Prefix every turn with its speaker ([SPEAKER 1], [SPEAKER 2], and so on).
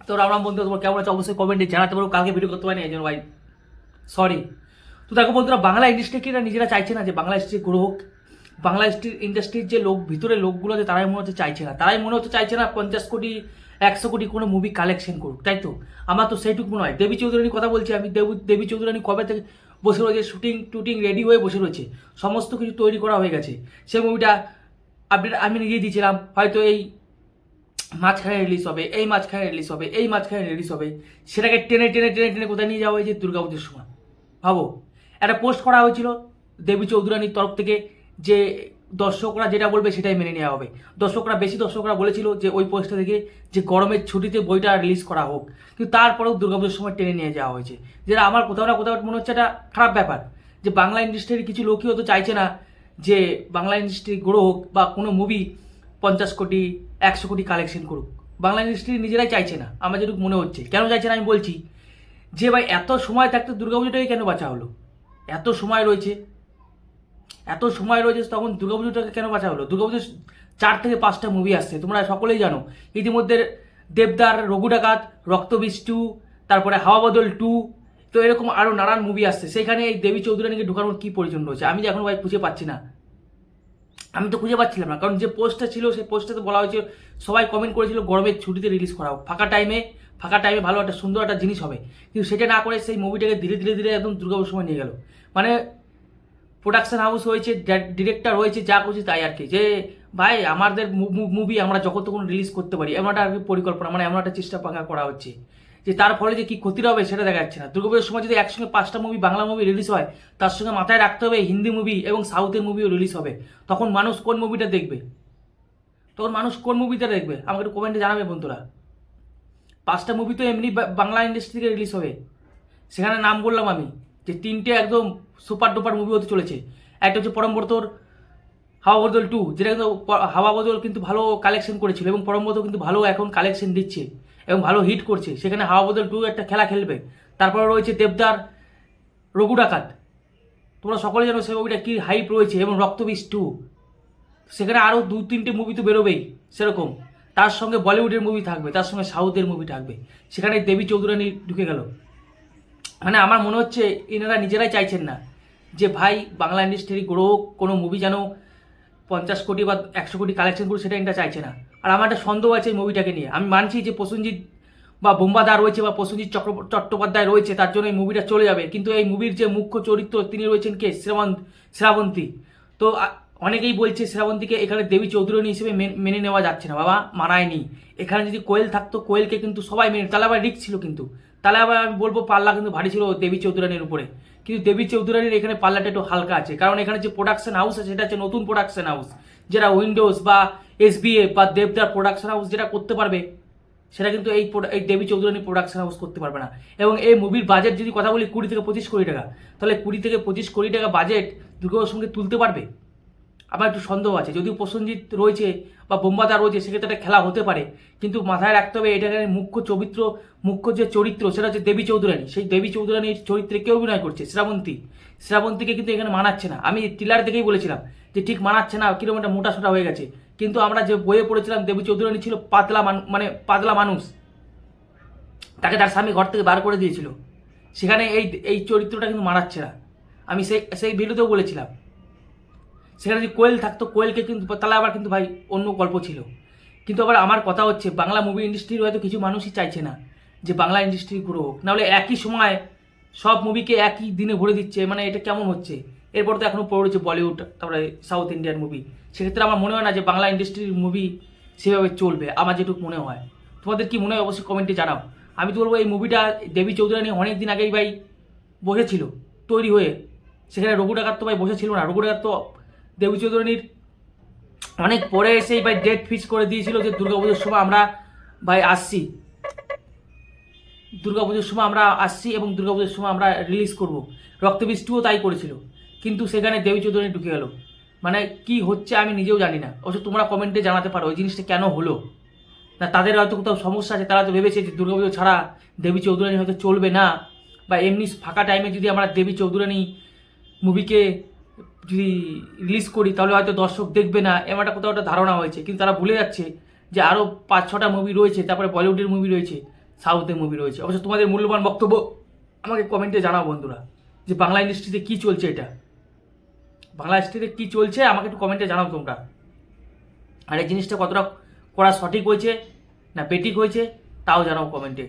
[SPEAKER 1] তো রাম রাম বন্ধু, তোমার কেমন আছে অবশ্যই কমেন্টে জানাতে পারো। কালকে ভিডিও করতে পারিনি এই জন্য ভাই সরি। তো দেখো বন্ধুরা, বাংলা ইন্ডাস্ট্রিকে নিজেরা চাইছে না যে বাংলা ইন্ডাস্ট্রি গ্রো হোক। বাংলা ইন্ডাস্ট্রির যে লোক ভিতরে লোকগুলো আছে তারাই মনে হচ্ছে চাইছে না, তারাই মনে হচ্ছে চাইছে না 50 কোটি 100 কোটি কোনো মুভি কালেকশন করুক, তাই তো? আমার তো সেইটুকু মনে হয়। দেবী চৌধুরানীর কথা বলছি আমি। দেবী চৌধুরানী কবে থেকে বসে রয়েছে, শুটিং টুটিং রেডি হয়ে বসে রয়েছে, সমস্ত কিছু তৈরি করা হয়ে গেছে। সেই মুভিটা আপডেট আমি নিজেই দিয়েছিলাম, হয়তো এই মাঝখানে রিলিজ হবে, এই মাঝখানে রিলিজ হবে, এই মাঝখানে রিলিজ হবে। সেটাকে টেনে টেনে টেনে টেনে কোথায় নিয়ে যাওয়া হয়েছে? দুর্গাপুজোর সময়। ভাবো, একটা পোস্ট করা হয়েছিল দেবী চৌধুরানীর তরফ থেকে যে দর্শকরা যেটা বলবে সেটাই মেনে নেওয়া হবে। দর্শকরা বলেছিল যে ওই পোস্টটা থেকে যে গরমের ছুটিতে বইটা রিলিজ করা হোক, কিন্তু তারপরেও দুর্গাপুজোর সময় টেনে নিয়ে যাওয়া হয়েছে। যেটা আমার কোথাও না কোথাও মনে হচ্ছে একটা খারাপ ব্যাপার, যে বাংলা ইন্ডাস্ট্রির কিছু লোকই হয়তো চাইছে না যে বাংলা ইন্ডাস্ট্রি গ্রো হোক বা কোনো মুভি 50 কোটি 100 কোটি কালেকশন করুক। বাংলা ইন্ডাস্ট্রি নিজেরাই চাইছে না, আমার যেটুকু মনে হচ্ছে। কেন চাইছে না আমি বলছি, যে ভাই এত সময় থাকতে দুর্গাপুজোটাকে কেন বাঁচা হলো? এত সময় রয়েছে, তখন দুর্গাপুজোটাকে কেন বাঁচা হলো? দুর্গাপুজো 4 থেকে 5টা মুভি আসছে, তোমরা সকলেই জানো। ইতিমধ্যে দেবদার, রঘু ডাকাত, রক্তবীজ 2, তারপরে হাওয়া বদল 2, তো এরকম আরও নানান মুভি আসছে। সেখানে এই দেবী চৌধুরানীকে ঢোকানোর কী প্রয়োজন রয়েছে? আমি যে এখন ভাই খুঁজে পাচ্ছি না, আমি তো খুঁজে পাচ্ছিলাম না। কারণ যে পোস্টটা ছিল সেই পোস্টটাতে বলা হয়েছে, সবাই কমেন্ট করেছিল গরমের ছুটিতে রিলিজ করা হোক, ফাঁকা টাইমে ভালো একটা সুন্দর একটা জিনিস হবে। কিন্তু সেটা না করে সেই মুভিটাকে ধীরে ধীরে ধীরে একদম দুর্গাপুজোর সময় নিয়ে গেল। মানে প্রোডাকশন হাউস হয়েছে, ডিরেক্টর হয়েছে, যা করছে তাই আর কি, যে ভাই আমাদের মুভি আমরা যখন তখন রিলিজ করতে পারি, এমন একটা আর কি পরিকল্পনা, মানে এমন একটা চেষ্টা পাকা করা হচ্ছে, যে তার ফলে যে কি ক্ষতিটা হবে সেটা দেখা যাচ্ছে না। দুর্গাপুজোর সময় যদি একসঙ্গে 5টা মুভি বাংলা মুভি রিলিজ হয়, তার সঙ্গে মাথায় রাখতে হবে হিন্দি মুভি এবং সাউথের মুভিও রিলিজ হবে, তখন মানুষ কোন মুভিটা দেখবে? আমাকে একটু কমেন্টে জানাবে বন্ধুরা। 5টা মুভি তো এমনি বাংলা ইন্ডাস্ট্রি থেকে রিলিজ হবে, সেখানে নাম বললাম আমি যে 3টে একদম সুপার ডুপার মুভি হতে চলেছে। একটা হচ্ছে পরমব্রতর হাওয়া বদল 2, যেটা কিন্তু হাওয়া বদল কিন্তু ভালো কালেকশন করেছিল এবং পরমব্রত কিন্তু ভালো এখন কালেকশন দিচ্ছে এবং ভালো হিট করছে, সেখানে হাওয়া বদল 2 একটা খেলা খেলবে। তারপরে রয়েছে দেবদার, রঘু ডাকাত, তোমরা সকলে জানো সেই মুভিটা কী হাইপ রয়েছে, এবং রক্তবীজ 2, সেখানে আরও 2-3টে মুভি তো বেরোবেই সেরকম। তার সঙ্গে বলিউডের মুভি থাকবে, তার সঙ্গে সাউথের মুভি থাকবে, সেখানে দেবী চৌধুরানী ঢুকে গেল। মানে আমার মনে হচ্ছে এনারা নিজেরাই চাইছেন না যে ভাই বাংলা ইন্ডাস্ট্রি গ্রো, কোনো মুভি যেন 50 কোটি বা 100 কোটি কালেকশন করুক, সেটা এটা চাইছে না। আর আমার একটা সন্দেহ আছে এই মুভিটাকে নিয়ে। আমি মানছি যে প্রসেনজিৎ বা বোম্বাদা রয়েছে বা প্রসেনজিৎ চট্টোপাধ্যায় রয়েছে, তার জন্য এই মুভিটা চলে যাবে, কিন্তু এই মুভির যে মুখ্য চরিত্র তিনি রয়েছেন কে? শ্রাবন্তী। তো অনেকেই বলছে শ্রাবন্তীকে এখানে দেবী চৌধুরানী হিসেবে মেনে নেওয়া যাচ্ছে না, বাবা মানায়নি। এখানে যদি কোয়েল থাকতো, কোয়েলকে কিন্তু সবাই মেনে, তাহলে আবার রিস্ক ছিল, কিন্তু তাহলে আবার আমি বলবো পাল্লা কিন্তু ভারী ছিল দেবী চৌধুরানীর উপরে। কিন্তু দেবী চৌধুরানীর এখানে পাল্লাটা একটু হালকা আছে, কারণ এখানে যে প্রোডাকশন হাউস আছে সেটা হচ্ছে নতুন প্রোডাকশন হাউস, যেটা উইন্ডোজ বা এসবিএ বা দেবদার প্রোডাকশন হাউস যেটা করতে পারবে, সেটা কিন্তু এই দেবী চৌধুরানী প্রোডাকশন হাউস করতে পারবে না। এবং এই মুভির বাজেট যদি কথা বলি 20 থেকে 25 কোটি টাকা, তাহলে 20 থেকে 25 কোটি টাকা বাজেট দুর্গাপুজোর সঙ্গে তুলতে পারবে? আমার একটু সন্দেহ আছে। যদিও প্রসেনজিৎ রয়েছে বা বোম্বাদা রয়েছে, সেক্ষেত্রে একটা খেলা হতে পারে, কিন্তু মাথায় রাখতে হবে এটাকে মুখ্য যে চরিত্র সেটা হচ্ছে দেবী চৌধুরানী। সেই দেবী চৌধুরানীর চরিত্রে কে অভিনয় করছে? শ্রাবন্তীকে কিন্তু এখানে মানাচ্ছে না। আমি ট্রেলার দেখেই বলেছিলাম যে ঠিক মানাচ্ছে না, কিরকম একটা মোটাসোটা হয়ে গেছে। কিন্তু আমরা যে বইয়ে পড়েছিলাম দেবী চৌধুরানী ছিল পাতলা মানুষ, তাকে তার স্বামী ঘর থেকে বার করে দিয়েছিল, সেখানে এই চরিত্রটা কিন্তু মানাচ্ছে না। আমি সেই ভিডিওতেও বলেছিলাম, সেখানে যদি কোয়েল থাকতো, কোয়েলকে কিন্তু তাহলে আবার কিন্তু ভাই অন্য গল্প ছিল। কিন্তু আবার আমার কথা হচ্ছে বাংলা মুভি ইন্ডাস্ট্রির হয়তো কিছু মানুষই চাইছে না যে বাংলা ইন্ডাস্ট্রি গ্রো হোক, নাহলে একই সময় সব মুভিকে একই দিনে ভরে দিচ্ছে, মানে এটা কেমন হচ্ছে? এরপর তো এখনও পড়েছে বলিউড, তারপরে সাউথ ইন্ডিয়ান মুভি, সেক্ষেত্রে আমার মনে হয় না যে বাংলা ইন্ডাস্ট্রির মুভি সেভাবে চলবে, আমার যেটুকু মনে হয়। তোমাদের কি মনে হয় অবশ্যই কমেন্টে জানাও। আমি তো বলবো এই মুভিটা দেবী চৌধুরানী অনেক দিন আগেই ভাই বসেছিল তৈরি হয়ে, সেখানে রঘু ডাকাত তো ভাই বসেছিল না। রঘু ডাকাত তো দেবী চৌধুরানীর অনেক পরে এসেই ভাই ডেট ফিক্স করে দিয়েছিল যে দুর্গাপুজোর সময় আমরা ভাই আসছি, এবং দুর্গাপুজোর সময় আমরা রিলিজ করব। রক্তবীজ 2ও তাই করেছিল, কিন্তু সেখানে দেবী চৌধুরানী ঢুকে গেল। মানে কি হচ্ছে আমি নিজেও জানি না। অবশ্য তোমরা কমেন্টে জানাতে পারো ওই জিনিসটা কেন হলো। না তাদের হয়তো কোথাও সমস্যা আছে, তারা তো ভেবেছে যে দুর্গাপুজো ছাড়া দেবী চৌধুরানী হয়তো চলবে না, বা এমনি ফাঁকা টাইমে যদি আমরা দেবী চৌধুরানী মুভিকে যদি রিলিজ করি তাহলে হয়তো দর্শক দেখবে না, এমন একটা কোথাও একটা ধারণা হয়েছে। কিন্তু তারা ভুলে যাচ্ছে যে আরও 5-6টা মুভি রয়েছে, তারপরে বলিউডের মুভি রয়েছে, সাউথের মুভি রয়েছে। অবশ্য তোমাদের মূল্যবান বক্তব্য আমাকে কমেন্টে জানাও বন্ধুরা, যে বাংলা ইন্ডাস্ট্রিতে কী চলছে, এটা বাংলা ইন্ডাস্ট্রিতে কী চলছে আমাকে একটু কমেন্টে জানাও তোমরা। আর এই জিনিসটা কতটা করা সঠিক হয়েছে না বেঠিক হয়েছে তাও জানাও কমেন্টে।